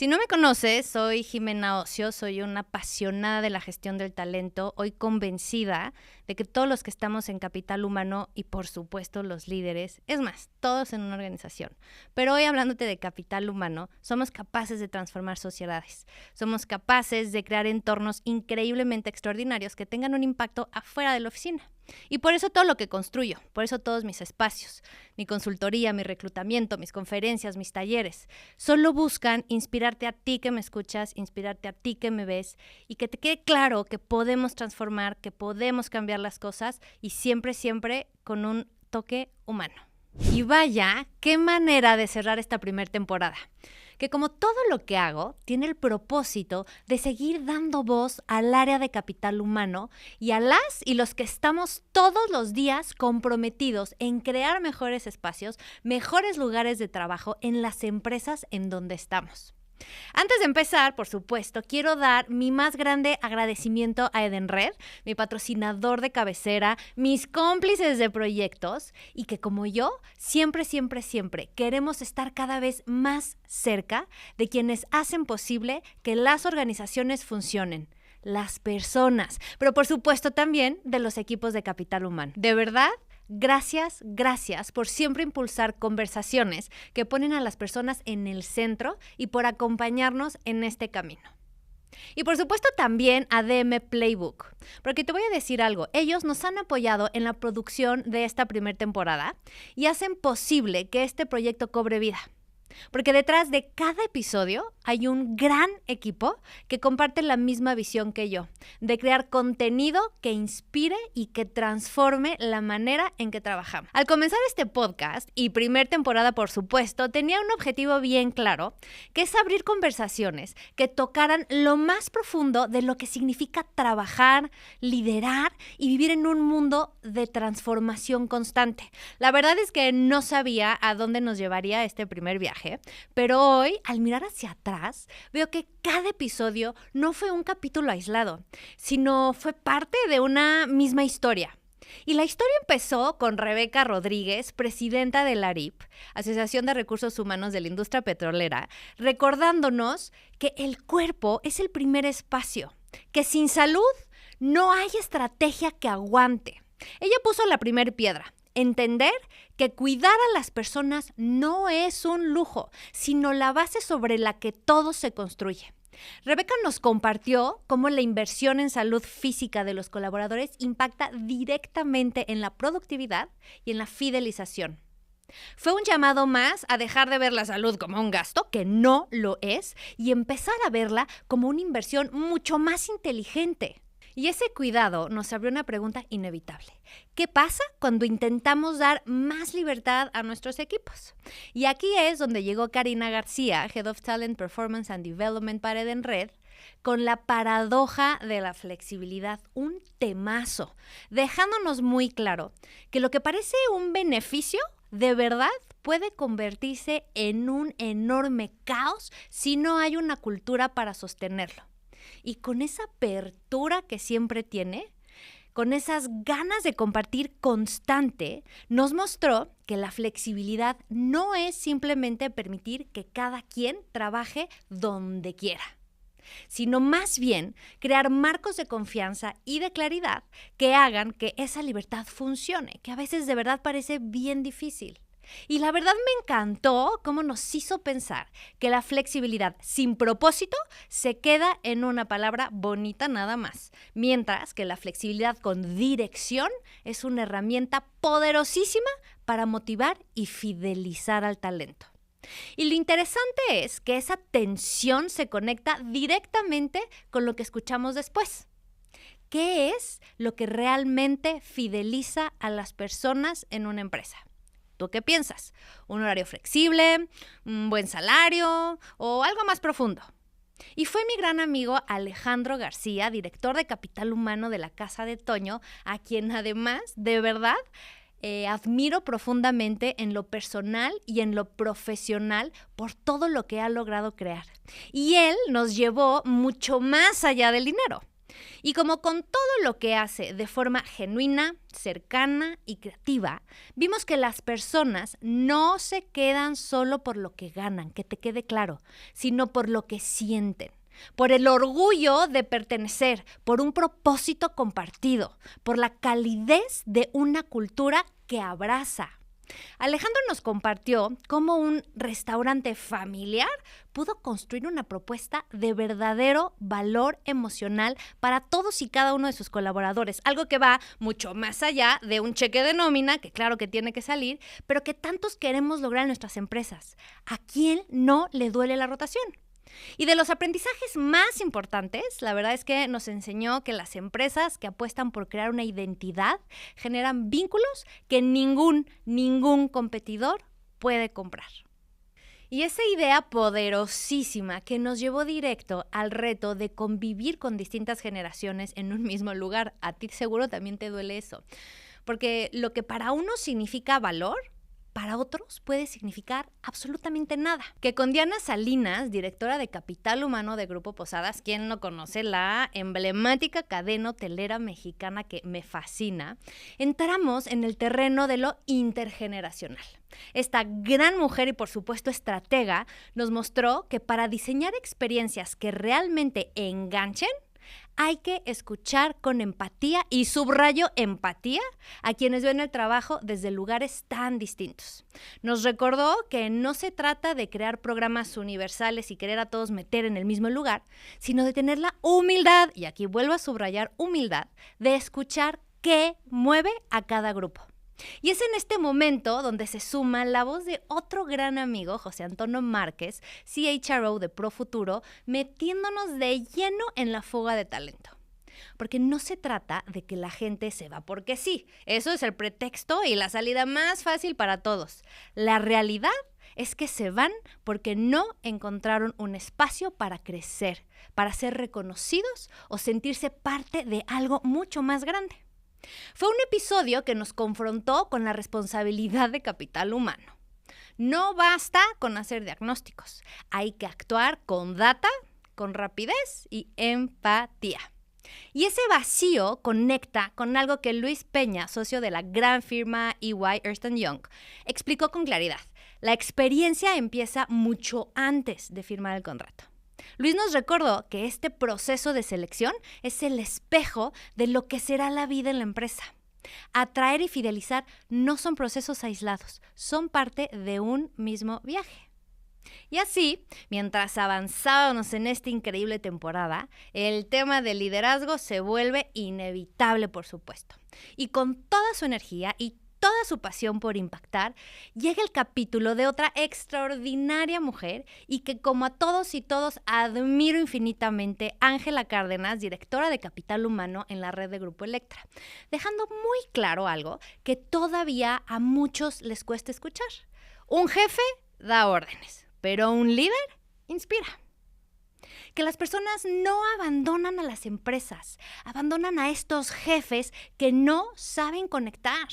Si no me conoces, soy Jimena Ocio, soy una apasionada de la gestión del talento, hoy convencida de que todos los que estamos en Capital Humano y por supuesto los líderes, es más, todos en una organización, pero hoy hablándote de Capital Humano, somos capaces de transformar sociedades, somos capaces de crear entornos increíblemente extraordinarios que tengan un impacto afuera de la oficina. Y por eso todo lo que construyo, por eso todos mis espacios, mi consultoría, mi reclutamiento, mis conferencias, mis talleres, solo buscan inspirarte a ti que me escuchas, inspirarte a ti que me ves y que te quede claro que podemos transformar, que podemos cambiar las cosas y siempre, siempre con un toque humano. Y vaya, qué manera de cerrar esta primera temporada. Que como todo lo que hago, tiene el propósito de seguir dando voz al área de capital humano y a las y los que estamos todos los días comprometidos en crear mejores espacios, mejores lugares de trabajo en las empresas en donde estamos. Antes de empezar, por supuesto, quiero dar mi más grande agradecimiento a Edenred, mi patrocinador de cabecera, mis cómplices de proyectos y que como yo, siempre queremos estar cada vez más cerca de quienes hacen posible que las organizaciones funcionen. Las personas, pero por supuesto también de los equipos de capital humano. De verdad, gracias por siempre impulsar conversaciones que ponen a las personas en el centro y por acompañarnos en este camino. Y por supuesto también a DM Playbook, porque te voy a decir algo, ellos nos han apoyado en la producción de esta primera temporada y hacen posible que este proyecto cobre vida. Porque detrás de cada episodio hay un gran equipo que comparte la misma visión que yo, de crear contenido que inspire y que transforme la manera en que trabajamos. Al comenzar este podcast, y primera temporada por supuesto, tenía un objetivo bien claro, que es abrir conversaciones que tocaran lo más profundo de lo que significa trabajar, liderar y vivir en un mundo de transformación constante. La verdad es que no sabía a dónde nos llevaría este primer viaje. Pero hoy, al mirar hacia atrás, veo que cada episodio no fue un capítulo aislado, sino fue parte de una misma historia. Y la historia empezó con Rebeca Rodríguez, presidenta de la ARIP, Asociación de Recursos Humanos de la Industria Petrolera, recordándonos que el cuerpo es el primer espacio, que sin salud no hay estrategia que aguante. Ella puso la primera piedra. Entender que cuidar a las personas no es un lujo, sino la base sobre la que todo se construye. Rebeca nos compartió cómo la inversión en salud física de los colaboradores impacta directamente en la productividad y en la fidelización. Fue un llamado más a dejar de ver la salud como un gasto, que no lo es, y empezar a verla como una inversión mucho más inteligente. Y ese cuidado nos abrió una pregunta inevitable. ¿Qué pasa cuando intentamos dar más libertad a nuestros equipos? Y aquí es donde llegó Karina García, Head of Talent, Performance and Development para Edenred, con la paradoja de la flexibilidad, un temazo, dejándonos muy claro que lo que parece un beneficio, de verdad puede convertirse en un enorme caos si no hay una cultura para sostenerlo. Y con esa apertura que siempre tiene, con esas ganas de compartir constante, nos mostró que la flexibilidad no es simplemente permitir que cada quien trabaje donde quiera, sino más bien crear marcos de confianza y de claridad que hagan que esa libertad funcione, que a veces de verdad parece bien difícil. Y la verdad me encantó cómo nos hizo pensar que la flexibilidad sin propósito se queda en una palabra bonita nada más, mientras que la flexibilidad con dirección es una herramienta poderosísima para motivar y fidelizar al talento. Y lo interesante es que esa tensión se conecta directamente con lo que escuchamos después. ¿Qué es lo que realmente fideliza a las personas en una empresa? ¿Tú qué piensas? ¿Un horario flexible? ¿Un buen salario? ¿O algo más profundo? Y fue mi gran amigo Alejandro García, director de Capital Humano de la Casa de Toño, a quien además, de verdad, admiro profundamente en lo personal y en lo profesional por todo lo que ha logrado crear. Y él nos llevó mucho más allá del dinero. Y como con todo lo que hace de forma genuina, cercana y creativa, vimos que las personas no se quedan solo por lo que ganan, que te quede claro, sino por lo que sienten, por el orgullo de pertenecer, por un propósito compartido, por la calidez de una cultura que abraza. Alejandro nos compartió cómo un restaurante familiar pudo construir una propuesta de verdadero valor emocional para todos y cada uno de sus colaboradores, algo que va mucho más allá de un cheque de nómina, que claro que tiene que salir, pero que tantos queremos lograr en nuestras empresas. ¿A quién no le duele la rotación? Y de los aprendizajes más importantes, la verdad es que nos enseñó que las empresas que apuestan por crear una identidad generan vínculos que ningún competidor puede comprar. Y esa idea poderosísima que nos llevó directo al reto de convivir con distintas generaciones en un mismo lugar. A ti seguro también te duele eso. Porque lo que para uno significa valor, para otros puede significar absolutamente nada. Que con Diana Salinas, directora de Capital Humano de Grupo Posadas, quien no conoce la emblemática cadena hotelera mexicana que me fascina, entramos en el terreno de lo intergeneracional. Esta gran mujer y por supuesto estratega nos mostró que para diseñar experiencias que realmente enganchen, hay que escuchar con empatía, y subrayo empatía, a quienes ven el trabajo desde lugares tan distintos. Nos recordó que no se trata de crear programas universales y querer a todos meter en el mismo lugar, sino de tener la humildad, y aquí vuelvo a subrayar humildad, de escuchar qué mueve a cada grupo. Y es en este momento donde se suma la voz de otro gran amigo, José Antonio Márquez, CHRO de Profuturo, metiéndonos de lleno en la fuga de talento. Porque no se trata de que la gente se va porque sí. Eso es el pretexto y la salida más fácil para todos. La realidad es que se van porque no encontraron un espacio para crecer, para ser reconocidos o sentirse parte de algo mucho más grande. Fue un episodio que nos confrontó con la responsabilidad de capital humano. No basta con hacer diagnósticos, hay que actuar con data, con rapidez y empatía. Y ese vacío conecta con algo que Luis Peña, socio de la gran firma EY Ernst & Young, explicó con claridad. La experiencia empieza mucho antes de firmar el contrato. Luis nos recordó que este proceso de selección es el espejo de lo que será la vida en la empresa. Atraer y fidelizar no son procesos aislados, son parte de un mismo viaje. Y así, mientras avanzábamos en esta increíble temporada, el tema del liderazgo se vuelve inevitable, por supuesto. Y con toda su energía y toda su pasión por impactar, llega el capítulo de otra extraordinaria mujer y que, como a todos y todos, admiro infinitamente, Ángela Cárdenas, directora de Capital Humano en la red de Grupo Electra, dejando muy claro algo que todavía a muchos les cuesta escuchar. Un jefe da órdenes, pero un líder inspira. Que las personas no abandonan a las empresas, abandonan a estos jefes que no saben conectar.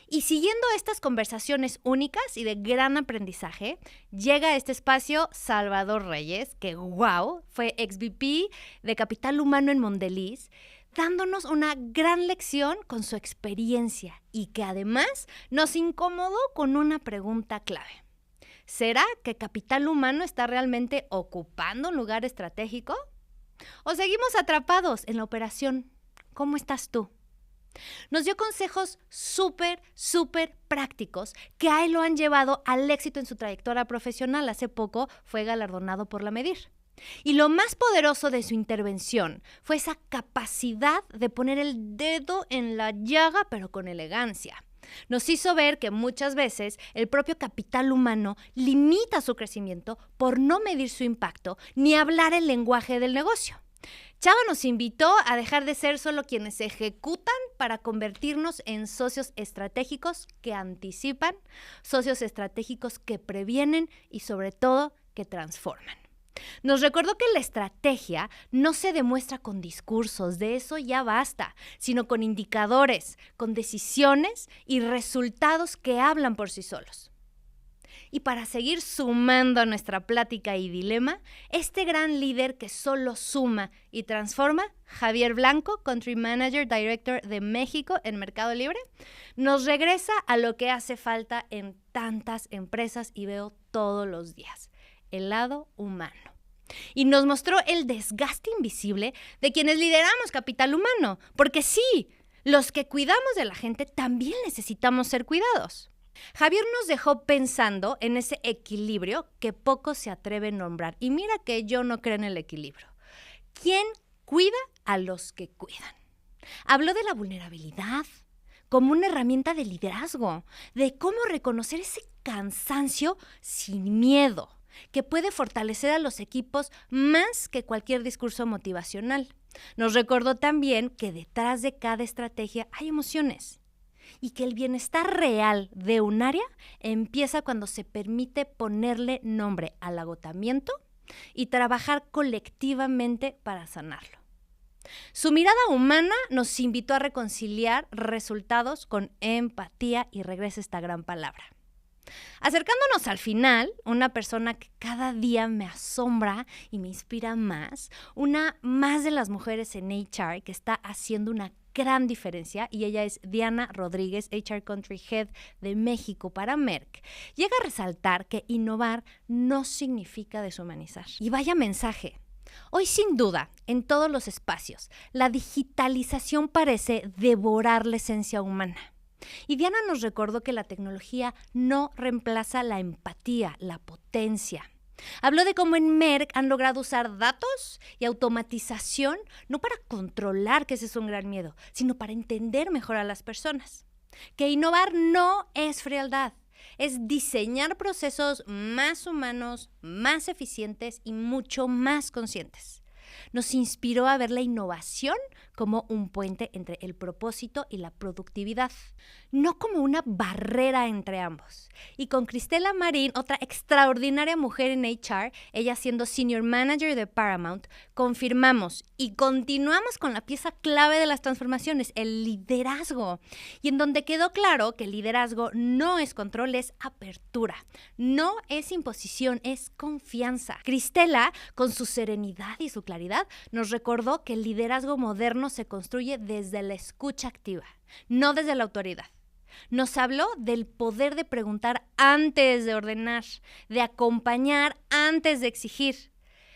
Y siguiendo estas conversaciones únicas y de gran aprendizaje, llega a este espacio Salvador Reyes, que fue ex-VP de Capital Humano en Mondelez, dándonos una gran lección con su experiencia y que además nos incomodó con una pregunta clave. ¿Será que Capital Humano está realmente ocupando un lugar estratégico? ¿O seguimos atrapados en la operación? ¿Cómo estás tú? Nos dio consejos súper prácticos que a él lo han llevado al éxito en su trayectoria profesional. Hace poco fue galardonado por la Medir. Y lo más poderoso de su intervención fue esa capacidad de poner el dedo en la llaga, pero con elegancia. Nos hizo ver que muchas veces el propio capital humano limita su crecimiento por no medir su impacto ni hablar el lenguaje del negocio. Chava nos invitó a dejar de ser solo quienes ejecutan para convertirnos en socios estratégicos que anticipan, socios estratégicos que previenen y sobre todo que transforman. Nos recordó que la estrategia no se demuestra con discursos, de eso ya basta, sino con indicadores, con decisiones y resultados que hablan por sí solos. Y para seguir sumando a nuestra plática y dilema, este gran líder que solo suma y transforma, Javier Blanco, Country Manager Director de México en Mercado Libre, nos regresa a lo que hace falta en tantas empresas y veo todos los días, el lado humano. Y nos mostró el desgaste invisible de quienes lideramos capital humano, porque sí, los que cuidamos de la gente también necesitamos ser cuidados. Javier nos dejó pensando en ese equilibrio que pocos se atreven a nombrar. Y mira que yo no creo en el equilibrio. ¿Quién cuida a los que cuidan? Habló de la vulnerabilidad como una herramienta de liderazgo, de cómo reconocer ese cansancio sin miedo, que puede fortalecer a los equipos más que cualquier discurso motivacional. Nos recordó también que detrás de cada estrategia hay emociones y que el bienestar real de un área empieza cuando se permite ponerle nombre al agotamiento y trabajar colectivamente para sanarlo. Su mirada humana nos invitó a reconciliar resultados con empatía y regresa esta gran palabra. Acercándonos al final, una persona que cada día me asombra y me inspira más, una más de las mujeres en HR que está haciendo una gran diferencia, y ella es Diana Rodríguez, HR Country Head de México para Merck. Llega a resaltar que innovar no significa deshumanizar. Y vaya mensaje. Hoy, sin duda, en todos los espacios, la digitalización parece devorar la esencia humana. Y Diana nos recordó que la tecnología no reemplaza la empatía, la potencia. Habló de cómo en Merck han logrado usar datos y automatización no para controlar, que ese es un gran miedo, sino para entender mejor a las personas. Que innovar no es frialdad, es diseñar procesos más humanos, más eficientes y mucho más conscientes. Nos inspiró a ver la innovación como un puente entre el propósito y la productividad, no como una barrera entre ambos. Y con Cristela Marín, otra extraordinaria mujer en HR, ella siendo Senior Manager de Paramount, confirmamos y continuamos con la pieza clave de las transformaciones, el liderazgo. Y en donde quedó claro que el liderazgo no es control, es apertura. No es imposición, es confianza. Cristela, con su serenidad y su claridad, nos recordó que el liderazgo moderno se construye desde la escucha activa, no desde la autoridad. Nos habló del poder de preguntar antes de ordenar, de acompañar antes de exigir.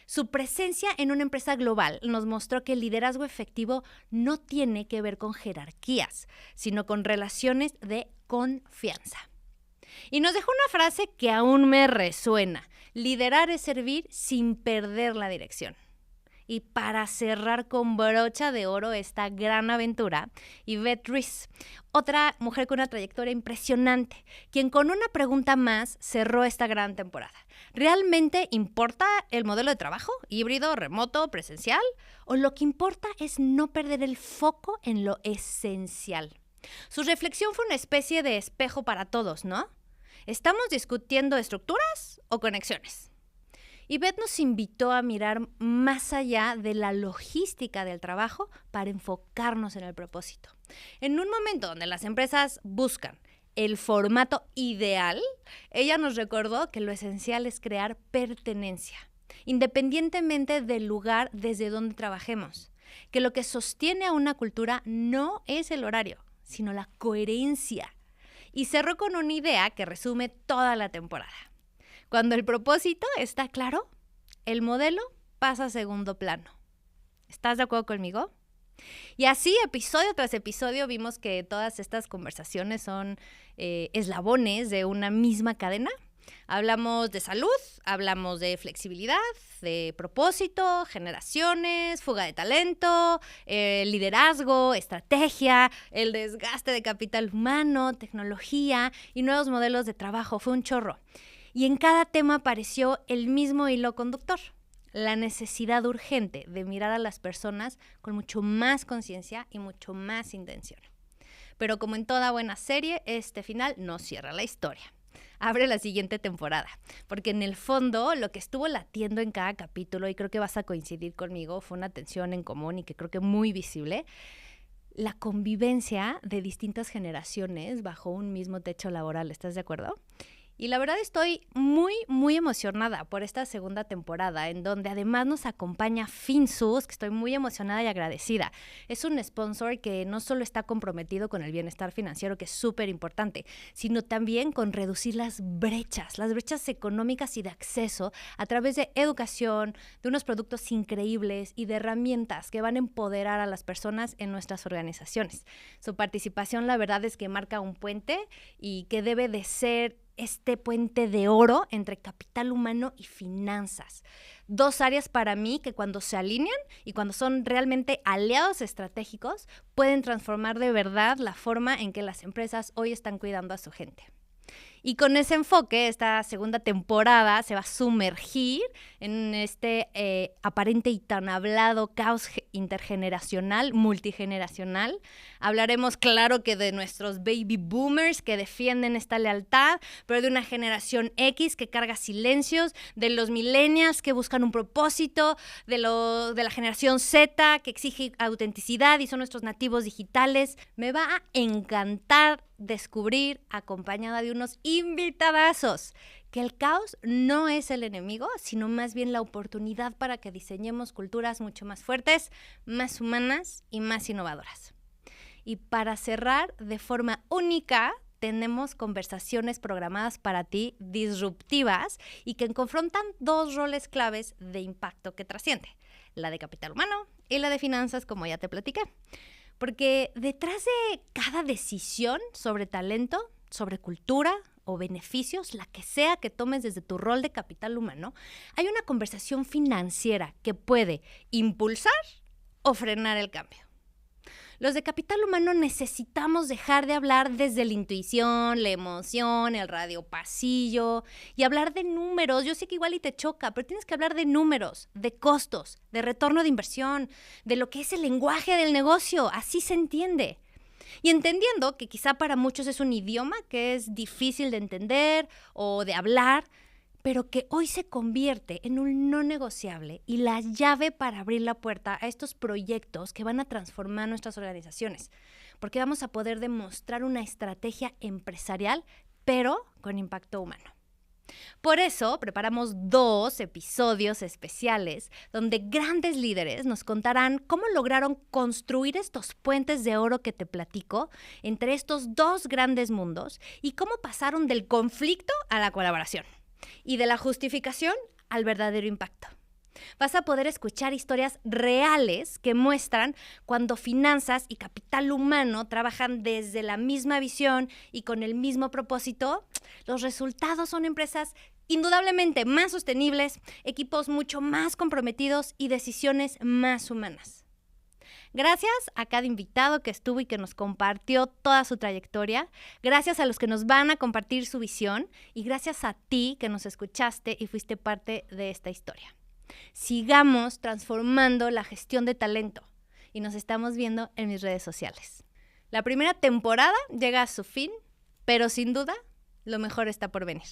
Su presencia en una empresa global nos mostró que el liderazgo efectivo no tiene que ver con jerarquías, sino con relaciones de confianza. Y nos dejó una frase que aún me resuena: liderar es servir sin perder la dirección. Y para cerrar con brocha de oro esta gran aventura, Yvette Ruiz, otra mujer con una trayectoria impresionante, quien con una pregunta más cerró esta gran temporada. ¿Realmente importa el modelo de trabajo? ¿Híbrido, remoto, presencial? ¿O lo que importa es no perder el foco en lo esencial? Su reflexión fue una especie de espejo para todos, ¿no? ¿Estamos discutiendo estructuras o conexiones? Yvette nos invitó a mirar más allá de la logística del trabajo para enfocarnos en el propósito. En un momento donde las empresas buscan el formato ideal, ella nos recordó que lo esencial es crear pertenencia, independientemente del lugar desde donde trabajemos. Que lo que sostiene a una cultura no es el horario, sino la coherencia. Y cerró con una idea que resume toda la temporada. Cuando el propósito está claro, el modelo pasa a segundo plano. ¿Estás de acuerdo conmigo? Y así, episodio tras episodio, vimos que todas estas conversaciones son eslabones de una misma cadena. Hablamos de salud, hablamos de flexibilidad, de propósito, generaciones, fuga de talento, liderazgo, estrategia, el desgaste de capital humano, tecnología y nuevos modelos de trabajo. Fue un chorro. Y en cada tema apareció el mismo hilo conductor: la necesidad urgente de mirar a las personas con mucho más conciencia y mucho más intención. Pero como en toda buena serie, este final no cierra la historia. Abre la siguiente temporada, porque en el fondo lo que estuvo latiendo en cada capítulo, y creo que vas a coincidir conmigo, fue una tensión en común y que creo que muy visible: la convivencia de distintas generaciones bajo un mismo techo laboral. ¿Estás de acuerdo? Y la verdad estoy muy, muy emocionada por esta segunda temporada, en donde además nos acompaña Finsus, que estoy muy emocionada y agradecida. Es un sponsor que no solo está comprometido con el bienestar financiero, que es súper importante, sino también con reducir las brechas económicas y de acceso a través de educación, de unos productos increíbles y de herramientas que van a empoderar a las personas en nuestras organizaciones. Su participación, la verdad, es que marca un puente y que debe de ser este puente de oro entre capital humano y finanzas. Dos áreas para mí que cuando se alinean y cuando son realmente aliados estratégicos, pueden transformar de verdad la forma en que las empresas hoy están cuidando a su gente. Y con ese enfoque, esta segunda temporada se va a sumergir en este aparente y tan hablado caos intergeneracional, multigeneracional. Hablaremos, claro, que de nuestros baby boomers que defienden esta lealtad, pero de una generación X que carga silencios, de los millennials que buscan un propósito, de la generación Z que exige autenticidad y son nuestros nativos digitales. Me va a encantar descubrir, acompañada de unos invitadazos, que el caos no es el enemigo, sino más bien la oportunidad para que diseñemos culturas mucho más fuertes, más humanas y más innovadoras. Y para cerrar de forma única, tenemos conversaciones programadas para ti, disruptivas y que confrontan dos roles claves de impacto que trasciende: la de capital humano y la de finanzas, como ya te platiqué. Porque detrás de cada decisión sobre talento, sobre cultura o beneficios, la que sea que tomes desde tu rol de capital humano, hay una conversación financiera que puede impulsar o frenar el cambio. Los de capital humano necesitamos dejar de hablar desde la intuición, la emoción, el radiopasillo y hablar de números. Yo sé que igual y te choca, pero tienes que hablar de números, de costos, de retorno de inversión, de lo que es el lenguaje del negocio. Así se entiende. Y entendiendo que quizá para muchos es un idioma que es difícil de entender o de hablar, pero que hoy se convierte en un no negociable y la llave para abrir la puerta a estos proyectos que van a transformar nuestras organizaciones, porque vamos a poder demostrar una estrategia empresarial, pero con impacto humano. Por eso preparamos 2 episodios especiales donde grandes líderes nos contarán cómo lograron construir estos puentes de oro que te platico entre estos 2 grandes mundos y cómo pasaron del conflicto a la colaboración y de la justificación al verdadero impacto. Vas a poder escuchar historias reales que muestran cuando finanzas y capital humano trabajan desde la misma visión y con el mismo propósito. Los resultados son empresas indudablemente más sostenibles, equipos mucho más comprometidos y decisiones más humanas. Gracias a cada invitado que estuvo y que nos compartió toda su trayectoria. Gracias a los que nos van a compartir su visión. Y gracias a ti que nos escuchaste y fuiste parte de esta historia. Sigamos transformando la gestión de talento. Y nos estamos viendo en mis redes sociales. La primera temporada llega a su fin, pero sin duda, lo mejor está por venir.